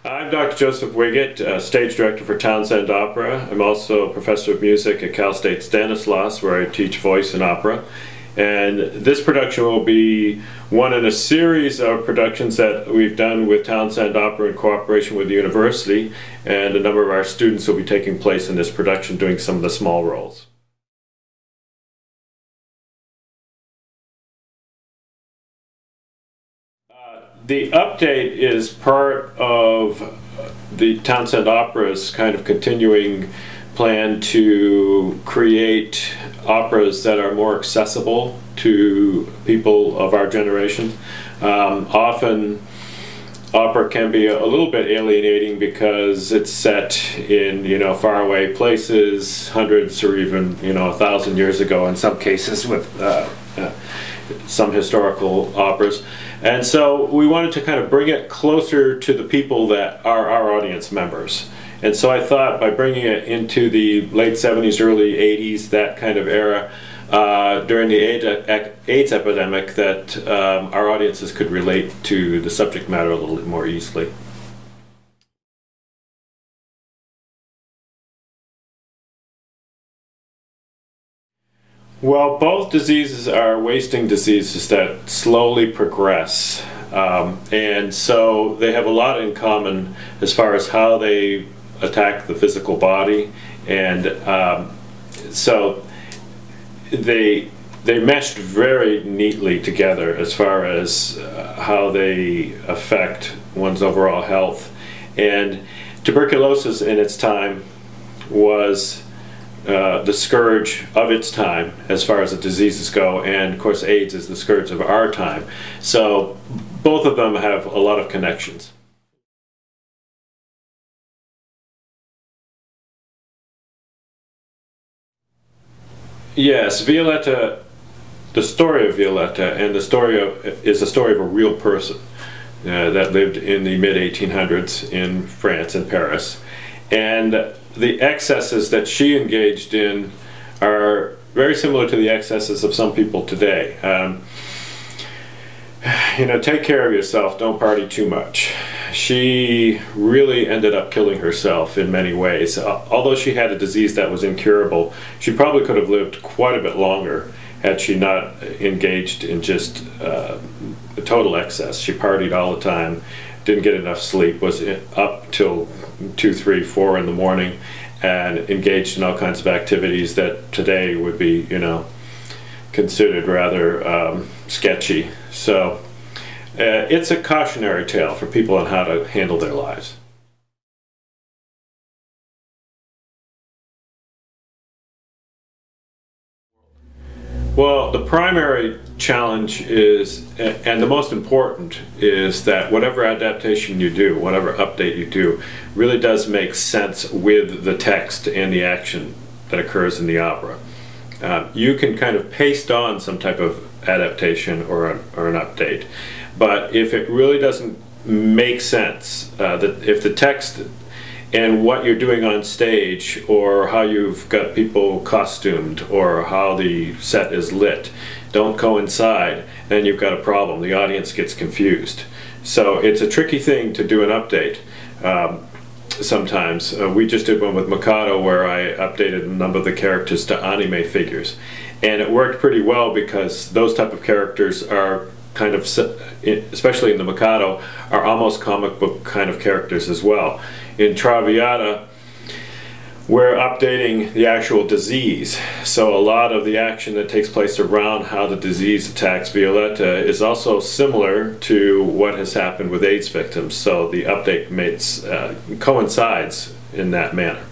I'm Dr. Joseph Wiggett, stage director for Townsend Opera. I'm also a professor of music at Cal State Stanislaus, where I teach voice and opera. And this production will be one in a series of productions that we've done with Townsend Opera in cooperation with the university, and a number of our students will be taking place in this production doing some of the small roles. The update is part of the Townsend Opera's kind of continuing plan to create operas that are more accessible to people of our generation. Often opera can be a little bit alienating because it's set in, faraway places, hundreds or even, 1,000 years ago in some cases with some historical operas. And so we wanted to kind of bring it closer to the people that are our audience members. And so I thought by bringing it into the late 70s, early 80s, that kind of era, during the AIDS epidemic, that our audiences could relate to the subject matter a little bit more easily. Well, both diseases are wasting diseases that slowly progress, and so they have a lot in common as far as how they attack the physical body, and so they meshed very neatly together as far as how they affect one's overall health. And tuberculosis in its time was the scourge of its time as far as the diseases go, and of course AIDS is the scourge of our time. So both of them have a lot of connections. Yes, Violetta, the story of Violetta, and the story is the story of a real person that lived in the mid-1800s in France, in Paris. And the excesses that she engaged in are very similar to the excesses of some people today. Take care of yourself, don't party too much. She really ended up killing herself in many ways. Although she had a disease that was incurable, she probably could have lived quite a bit longer had she not engaged in just a total excess. She partied all the time, didn't get enough sleep, was up till 2, 3, 4 in the morning, and engaged in all kinds of activities that today would be, considered rather sketchy. So it's a cautionary tale for people on how to handle their lives. Well, the primary challenge is, and the most important, is that whatever adaptation you do, whatever update you do, really does make sense with the text and the action that occurs in the opera. You can kind of paste on some type of adaptation or an update, but if it really doesn't make sense, that if the text and what you're doing on stage, or how you've got people costumed, or how the set is lit, don't coincide, then you've got a problem. The audience gets confused. So it's a tricky thing to do an update. Sometimes. We just did one with Mikado where I updated a number of the characters to anime figures. And it worked pretty well because those type of characters are kind of, especially in the Mikado, are almost comic book kind of characters as well. In Traviata, we're updating the actual disease. So a lot of the action that takes place around how the disease attacks Violetta is also similar to what has happened with AIDS victims. So the update coincides in that manner.